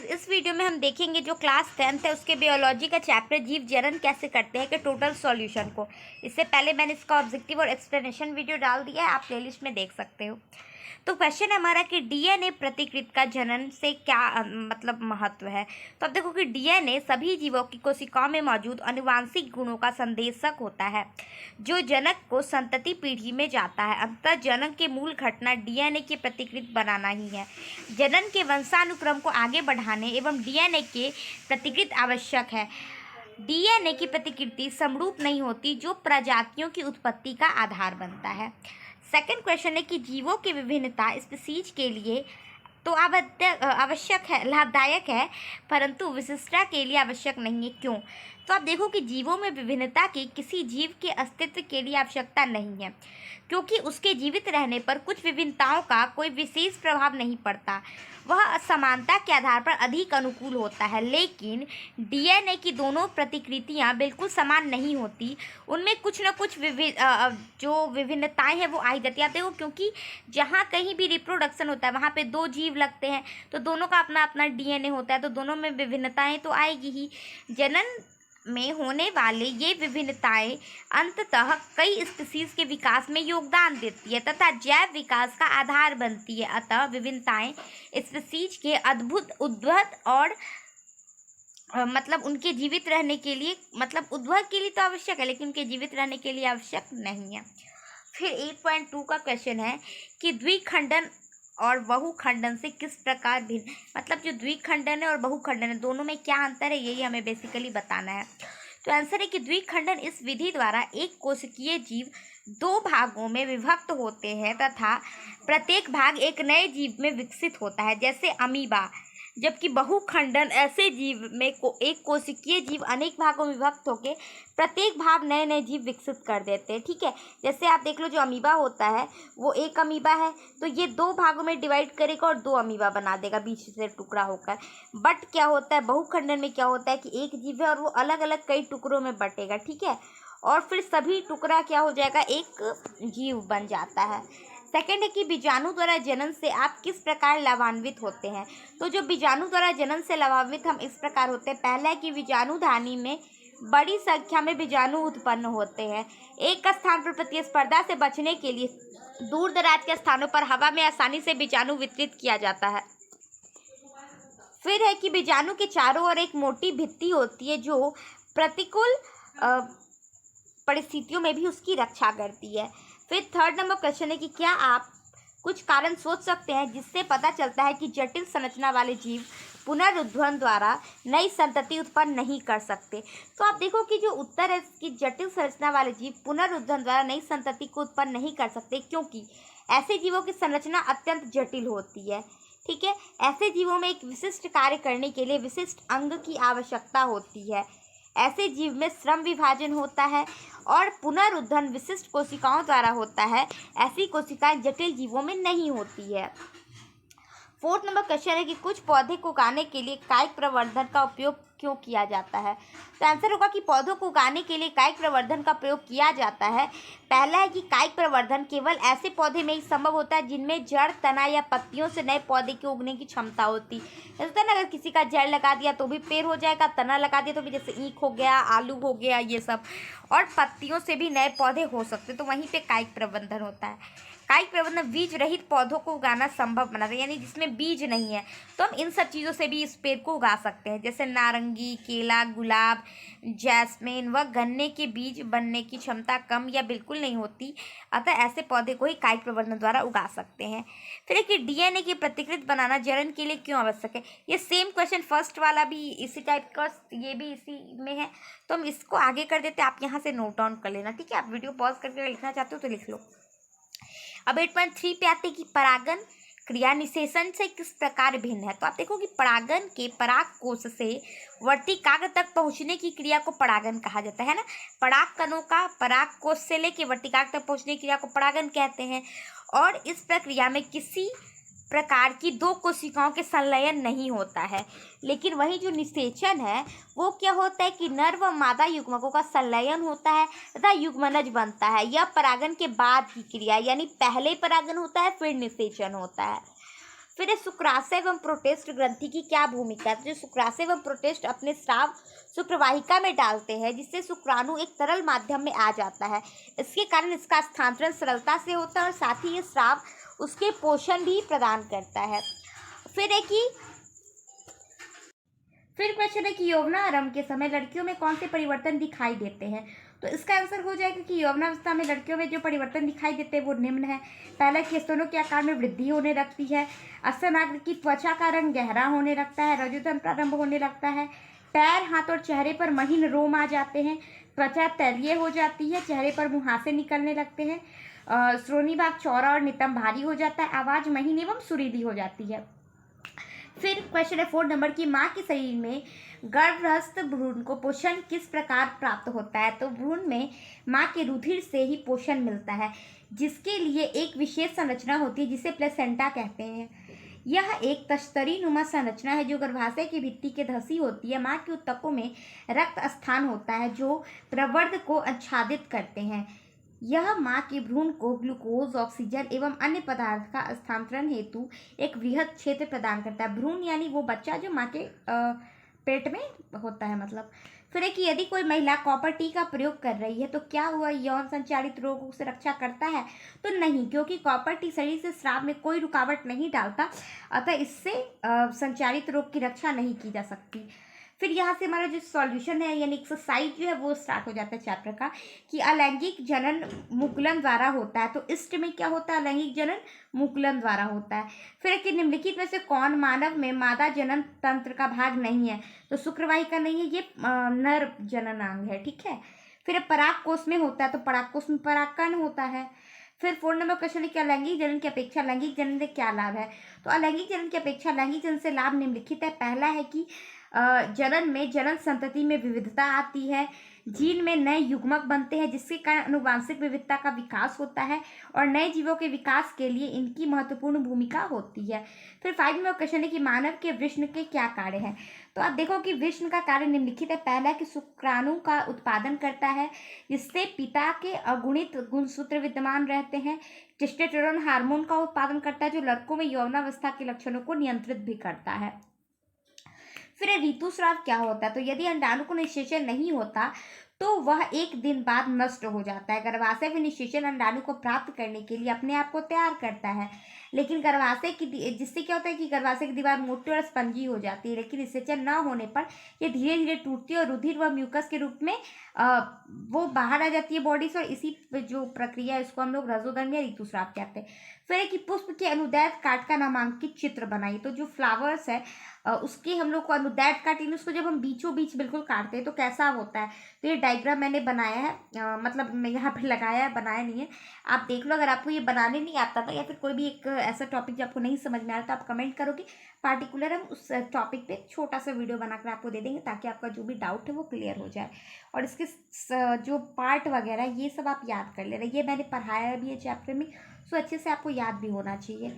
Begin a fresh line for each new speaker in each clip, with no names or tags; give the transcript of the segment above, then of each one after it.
इस वीडियो में हम देखेंगे जो क्लास 10th है उसके बायोलॉजी का चैप्टर जीव जनन कैसे करते हैं के टोटल सॉल्यूशन को। इससे पहले मैंने इसका ऑब्जेक्टिव और एक्सप्लेनेशन वीडियो डाल दिया है, आप प्लेलिस्ट में देख सकते हो। तो क्वेश्चन है हमारा कि डीएनए प्रतिकृति का जनन से क्या मतलब महत्व है। तो अब देखो कि डीएनए सभी जीवों की कोशिकाओं में मौजूद आनुवांशिक गुणों का संदेशक होता है जो जनक को संतति पीढ़ी में जाता है। अंततः जनन के मूल घटना डीएनए की प्रतिकृति बनाना ही है। जनन के वंशानुक्रम को आगे बढ़ाने एवं डीएनए के प्रतिकृति आवश्यक है। डीएनए की प्रतिकृति समरूप नहीं होती जो प्रजातियों की उत्पत्ति का आधार बनता है। सेकंड क्वेश्चन है कि जीवों की विभिन्नता स्पीशीज के लिए तो आवश्यक है, लाभदायक है, परंतु विशिष्टता के लिए आवश्यक नहीं है। क्यों? तो आप देखो कि जीवों में विभिन्नता की किसी जीव के अस्तित्व के लिए आवश्यकता नहीं है, क्योंकि उसके जीवित रहने पर कुछ विभिन्नताओं का कोई विशेष प्रभाव नहीं पड़ता। वह असमानता के आधार पर अधिक अनुकूल होता है। लेकिन डीएनए की दोनों प्रतिकृतियां बिल्कुल समान नहीं होती, उनमें कुछ न कुछ जो विभिन्नताएं हैं वो आई जाती है। देखो क्योंकि जहाँ कहीं भी रिप्रोडक्शन होता है वहाँ पे दो जीव लगते हैं, तो दोनों का अपना अपना डीएनए होता है, तो दोनों में विभिन्नताएं तो आएगी ही। जनन में होने वाले ये विभिन्नताएं अंततः कई स्पीशीज के विकास में योगदान देती है तथा जैव विकास का आधार बनती है। अतः विभिन्नताएं स्पीशीज के अद्भुत उद्भव और मतलब उनके जीवित रहने के लिए, मतलब उद्भव के लिए तो आवश्यक है लेकिन उनके जीवित रहने के लिए आवश्यक नहीं है। फिर 8.2 का क्वेश्चन है कि द्विखंडन और बहुखंडन से किस प्रकार भिन्न, मतलब जो द्विखंडन है और बहुखंडन है दोनों में क्या अंतर है, यही हमें बेसिकली बताना है। तो आंसर है कि द्विखंडन इस विधि द्वारा एक कोशिकीय जीव दो भागों में विभक्त होते हैं तथा प्रत्येक भाग एक नए जीव में विकसित होता है, जैसे अमीबा। जबकि बहुखंडन ऐसे जीव में एक कोशिकीय जीव अनेक भागों में विभक्त होकर प्रत्येक भाग नए नए जीव विकसित कर देते हैं। ठीक है, जैसे आप देख लो जो अमीबा होता है वो एक अमीबा है तो ये दो भागों में डिवाइड करेगा और दो अमीबा बना देगा बीच से टुकड़ा होकर। बट क्या होता है बहुखंडन में, क्या होता है कि एक जीव है और वो अलग अलग कई टुकड़ों में बटेगा। ठीक है, और फिर सभी टुकड़ा क्या हो जाएगा, एक जीव बन जाता है। सेकेंड है कि बीजाणु द्वारा जनन से आप किस प्रकार लाभान्वित होते हैं। तो जो बीजाणु द्वारा जनन से लाभान्वित हम इस प्रकार होते हैं। पहला है कि बीजाणु धानी में बड़ी संख्या में बीजाणु उत्पन्न होते हैं। एक स्थान पर प्रतिस्पर्धा से बचने के लिए दूर दराज के स्थानों पर हवा में आसानी से बीजाणु वितरित किया जाता है। फिर है कि बीजाणु के चारों ओर एक मोटी भित्ति होती है जो प्रतिकूल परिस्थितियों में भी उसकी रक्षा करती है। फिर थर्ड नंबर क्वेश्चन है कि क्या आप कुछ कारण सोच सकते हैं जिससे पता चलता है कि जटिल संरचना वाले जीव पुनरुत्थान द्वारा नई संतति उत्पन्न नहीं कर सकते। तो आप देखो कि जो उत्तर है कि जटिल संरचना वाले जीव पुनरुत्थान द्वारा नई संतति को उत्पन्न नहीं कर सकते, क्योंकि ऐसे जीवों की संरचना अत्यंत जटिल होती है। ठीक है, ऐसे जीवों में एक विशिष्ट कार्य करने के लिए विशिष्ट अंग की आवश्यकता होती है। ऐसे जीव में श्रम विभाजन होता है और पुनरुत्थान विशिष्ट कोशिकाओं द्वारा होता है। ऐसी कोशिकाएं जटिल जीवों में नहीं होती है। फोर्थ नंबर क्वेश्चन है कि कुछ पौधे को उगाने के लिए कायिक प्रवर्धन का उपयोग क्यों किया जाता है। तो आंसर होगा कि पौधों को उगाने के लिए कायिक प्रवर्धन का प्रयोग किया जाता है। पहला है कि कायिक प्रवर्धन केवल ऐसे पौधे में ही संभव होता है जिनमें जड़, तना या पत्तियों से नए पौधे के उगने की क्षमता होती है। तो ना अगर किसी का जड़ लगा दिया तो भी पेड़ हो जाएगा, तना लगा दिया तो भी, जैसे ईख हो गया, आलू हो गया, ये सब, और पत्तियों से भी नए पौधे हो सकते, तो वहीं पे कायिक प्रवर्धन होता है। कायिक प्रवर्धन बीज रहित पौधों को उगाना संभव बनाता है, यानी जिसमें बीज नहीं है, तो हम इन सब चीज़ों से भी इस पेड़ को उगा सकते हैं, जैसे नारंगी, केला, गुलाब, जैस्मिन व गन्ने के बीज बनने की क्षमता कम या बिल्कुल नहीं होती, अतः ऐसे पौधे को ही कायिक प्रवर्धन द्वारा उगा सकते हैं। फिर कि डीएनए की प्रतिकृति बनाना जनन के लिए क्यों आवश्यक है। ये सेम क्वेश्चन फर्स्ट वाला भी इसी टाइप का, ये भी इसी में है, तो हम इसको आगे कर देते हैं, आप यहाँ से नोट डाउन कर लेना। ठीक है, आप वीडियो पॉज करके लिखना चाहते हो तो लिख लो। अब 8.3 पे आते कि परागन क्रिया निषेचन से किस प्रकार भिन्न है। तो आप देखो कि परागन के पराग कोश से वर्तिकाग्र तक पहुंचने की क्रिया को परागन कहा जाता है ना। पराग कणों का पराग कोश से लेकर वर्तिकाग्र तक पहुंचने की क्रिया को परागन कहते हैं। और इस प्रक्रिया में किसी प्रकार की दो कोशिकाओं के संलयन नहीं होता है, लेकिन वही जो निषेचन है वो क्या होता है कि नर व मादा युग्मकों का संलयन होता है तथा युग्मनज बनता है। यह परागन के बाद की क्रिया, यानी पहले परागन होता है फिर निषेचन होता है। फिर शुक्राशय एवं प्रोटेस्ट ग्रंथि की क्या भूमिका है? तो जो शुक्राशय एवं प्रोटेस्ट अपने स्राव शुक्रवाहिका में डालते हैं, जिससे शुक्राणु एक तरल माध्यम में आ जाता है। इसके कारण इसका स्थानांतरण सरलता से होता है और साथ ही ये स्राव उसके पोषण भी प्रदान करता है। फिर क्वेश्चन है कि यौवनारंभ के समय लड़कियों में कौन से परिवर्तन दिखाई देते हैं? तो इसका आंसर हो जाएगा कि यौवनावस्था में लड़कियों में जो परिवर्तन दिखाई देते हैं वो निम्न है। पहला कि स्तनों के आकार में वृद्धि होने लगती है। स्तनाग्र की त्वचा का रंग गहरा होने लगता है। रजोतन प्रारंभ होने लगता है। पैर, हाथ और चेहरे पर महीन रोम आ जाते हैं। त्वचा तैलीय हो जाती है। चेहरे पर मुहासे निकलने लगते हैं। श्रोणी भाग चौड़ा और नितंब भारी हो जाता है। आवाज महीन एवं सुरीली हो जाती है। फिर क्वेश्चन है 4 नंबर की, माँ के शरीर में गर्भस्थ भ्रूण को पोषण किस प्रकार प्राप्त होता है? तो भ्रूण में माँ के रुधिर से ही पोषण मिलता है, जिसके लिए एक विशेष संरचना होती है जिसे प्लेसेंटा कहते हैं। यह एक तश्तरी नुमा संरचना है जो गर्भाशय की भित्ति के धसी होती है। माँ के ऊतकों में रक्त स्थान होता है जो प्रवर्ध को आच्छादित करते हैं। यह माँ के भ्रूण को ग्लूकोज, ऑक्सीजन एवं अन्य पदार्थ का स्थानांतरण हेतु एक वृहद क्षेत्र प्रदान करता है। भ्रूण यानी वो बच्चा जो माँ के पेट में होता है मतलब। फिर है कि यदि कोई महिला कॉपर टी का प्रयोग कर रही है तो क्या वह यौन संचालित रोगों से रक्षा करता है? तो नहीं, क्योंकि कॉपर टी शरीर से स्राव में कोई रुकावट नहीं डालता, अतः इससे संचालित रोग की रक्षा नहीं की जा सकती। फिर यहाँ से हमारा जो सॉल्यूशन है यानी एक्सरसाइज जो है वो स्टार्ट हो जाता है चैप्टर का, कि अलैंगिक जनन मुकुलन द्वारा होता है। तो इष्ट में क्या होता है? अलैंगिक जनन मुकुलन द्वारा होता है। फिर कि निम्नलिखित में से कौन मानव में मादा जनन तंत्र का भाग नहीं है? तो शुक्रवाहिका नहीं है, ये नर जननांग है, ठीक है। फिर पराग कोष में होता है, तो पराग कोष में परागकण होता है। फिर 4 नंबर क्वेश्चन है कि अलैंगिक जनन की अपेक्षा लैंगिक जनन से क्या लाभ है? तो अलैंगिक जनन की अपेक्षा लैंगिक जनन से लाभ निम्नलिखित है। पहला है कि जनन में जनन संतति में विविधता आती है। जीन में नए युग्मक बनते हैं जिसके कारण अनुवांशिक विविधता का विकास होता है और नए जीवों के विकास के लिए इनकी महत्वपूर्ण भूमिका होती है। फिर 5 नंबर क्वेश्चन है कि मानव के वृषण के क्या कार्य हैं? तो आप देखो कि वृषण का कार्य निम्नलिखित है। पहला कि शुक्राणु का उत्पादन करता है जिससे पिता के अगुणित गुणसूत्र विद्यमान रहते हैं। टेस्टोस्टेरोन हार्मोन का उत्पादन करता है जो लड़कों में यौनावस्था के लक्षणों को नियंत्रित भी करता है। फिर ऋतुस्राव क्या होता है? तो यदि अंडाणु को निषेचन नहीं होता तो वह एक दिन बाद नष्ट हो जाता है। गर्भाशय में निषेचन अंडाणु को प्राप्त करने के लिए अपने आप को तैयार करता है, लेकिन गर्भाशय की जिससे क्या होता है कि गर्भाशय की दीवार मोटी और स्पंजी हो जाती है, लेकिन निषेचन न होने पर ये धीरे धीरे टूटती है और रुधिर व म्यूकस के रूप में वो बाहर आ जाती है बॉडी से, और इसी जो प्रक्रिया है इसको हम लोग रजोदर्म या ऋतुस्राव कहते हैं। फिर है कि पुष्प के अनुदैर्घ्य काट का नामांकित चित्र बनाइए। तो जो फ्लावर्स है उसके हम लोग को अनुदैर्घ्य काट, उसको जब हम बीचों बीच बिल्कुल काटते हैं तो कैसा होता है? तो ये डायग्राम मैंने बनाया है, मतलब मैं यहाँ पे लगाया है, बनाया नहीं है। आप देख लो, अगर आपको ये बनाने नहीं आता था या फिर कोई भी एक ऐसा टॉपिक जो आपको नहीं समझ में आ रहा तो आप कमेंट करोगे, पार्टिकुलर हम उस टॉपिक पे छोटा सा वीडियो बनाकर आपको दे देंगे ताकि आपका जो भी डाउट है वो क्लियर हो जाए। और इसके जो पार्ट वगैरह ये सब आप याद कर लेना, ये मैंने पढ़ाया भी है चैप्टर में, सो अच्छे से आपको याद भी होना चाहिए।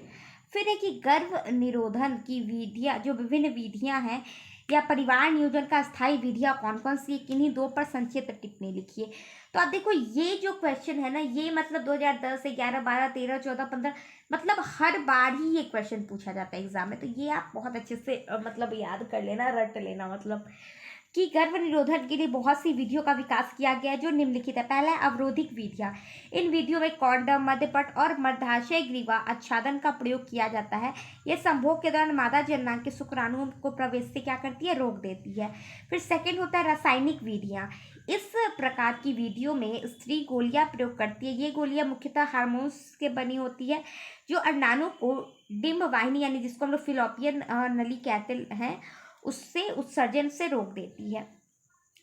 फिर है कि गर्भ निरोधन की विधियाँ, जो विभिन्न विधियाँ हैं या परिवार नियोजन का स्थायी विधियाँ कौन कौन सी, किन्हीं 2 पर संक्षिप्त टिप्पणी लिखिए। तो आप देखो ये जो क्वेश्चन है ना, ये मतलब 2010, 11, 12, 13, 14, 15 मतलब हर बार ही ये क्वेश्चन पूछा जाता है एग्जाम में। तो ये आप बहुत अच्छे से मतलब याद कर लेना, रट लेना, मतलब कि गर्भ निरोधन के लिए बहुत सी विधियों का विकास किया गया है जो निम्नलिखित है। पहला है अवरोधिक विधियाँ। इन विधियों में कॉन्डम, मध्यपट और मर्दाशय ग्रीवा आच्छादन का प्रयोग किया जाता है। यह संभोग के दौरान मादा जननांग के शुक्राणुओं को प्रवेश से क्या करती है? रोक देती है। फिर सेकंड होता है रासायनिक विधियाँ। इस प्रकार की विधियों में स्त्री गोलियां प्रयोग करती है। ये गोलियां मुख्यतः हार्मोन्स के बनी होती है जो अंडाणु को डिम्ब वाहिनी यानी जिसको हम लोग फिलोपियन नली कहते हैं उससे उत्सर्जन से रोक देती है।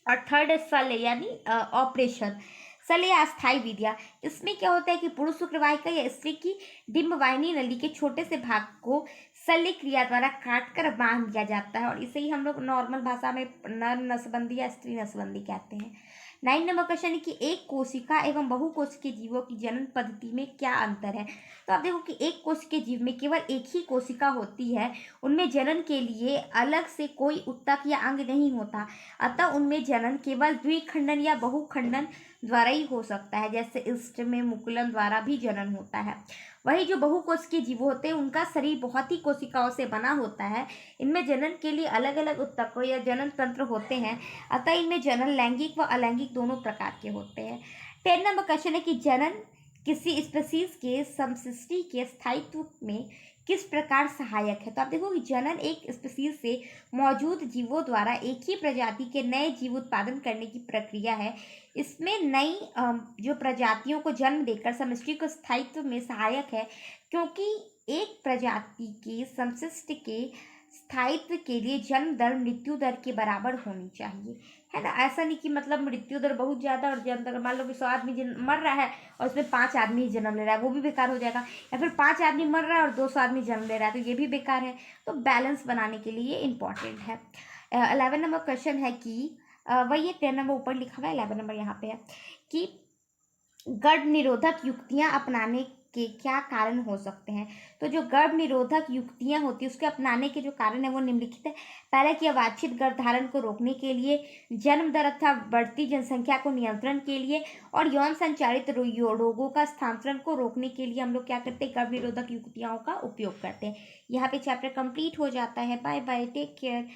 और थर्ड है शल्य यानी ऑपरेशन। शल्य या अस्थायी विधियाँ, इसमें क्या होता है कि पुरुष शुक्रवाहिका या स्त्री की डिम्ब वाहिनी नली के छोटे से भाग को शल्य क्रिया द्वारा काटकर बांध दिया जाता है और इसे ही हम लोग नॉर्मल भाषा में नर नसबंदी या स्त्री नसबंदी कहते हैं। 9 नंबर क्वेश्चन है कि एक कोशिका एवं बहुकोशिकीय जीवों की जनन पद्धति में क्या अंतर है? तो आप देखो कि एक कोशिकीय जीव में केवल एक ही कोशिका होती है, उनमें जनन के लिए अलग से कोई ऊतक या अंग नहीं होता, अतः उनमें जनन केवल द्विखंडन या बहुखंडन द्वारा ही हो सकता है, जैसे ईस्ट में मुकुलन द्वारा भी जनन होता है। वही जो बहुकोशिकीय जीव होते हैं उनका शरीर बहुत ही कोशिकाओं से बना होता है। इनमें जनन के लिए अलग अलग ऊतकों या जनन तंत्र होते हैं, अतः इनमें जनन लैंगिक व अलैंगिक दोनों प्रकार के होते हैं। 10 नंबर क्वेश्चन है कि जनन किसी स्पीसीज के समष्टि के स्थायित्व में किस प्रकार सहायक है। तो आप देखो कि जनन एक स्पीसीज से मौजूद जीवों द्वारा एक ही प्रजाति के नए जीव उत्पादन करने की प्रक्रिया है। इसमें नई जो प्रजातियों को जन्म देकर समष्टि को स्थायित्व में सहायक है, क्योंकि एक प्रजाति के समष्टि के स्थायित्व के लिए जन्म दर मृत्यु दर के बराबर होनी चाहिए, है ना। ऐसा नहीं कि मतलब मृत्यु दर बहुत ज़्यादा और जन्म दर, मान लो कि 100 आदमी मर रहा है और उसमें 5 आदमी ही जन्म ले रहा है, वो भी बेकार हो जाएगा। या फिर 5 आदमी मर रहा है और 200 आदमी जन्म ले रहा है, तो ये भी बेकार है। तो बैलेंस बनाने के लिए इम्पॉर्टेंट है। 11 नंबर क्वेश्चन है कि वही 10 नंबर ऊपर लिखा हुआ है, 11 नंबर यहाँ पे है कि गर्भ निरोधक युक्तियां अपनाने के क्या कारण हो सकते हैं। तो जो गर्भ निरोधक युक्तियां होती है उसके अपनाने के जो कारण है वो निम्नलिखित है। पहले कि अवांछित गर्भधारण को रोकने के लिए, जन्म दर अथवा बढ़ती जनसंख्या को नियंत्रण के लिए, और यौन संचारित रोगों का स्थानांतरण को रोकने के लिए हम लोग क्या करते हैं, गर्भ निरोधक युक्तियों का उपयोग करते हैं। यहाँ पे चैप्टर कंप्लीट हो जाता है। Bye bye, take care.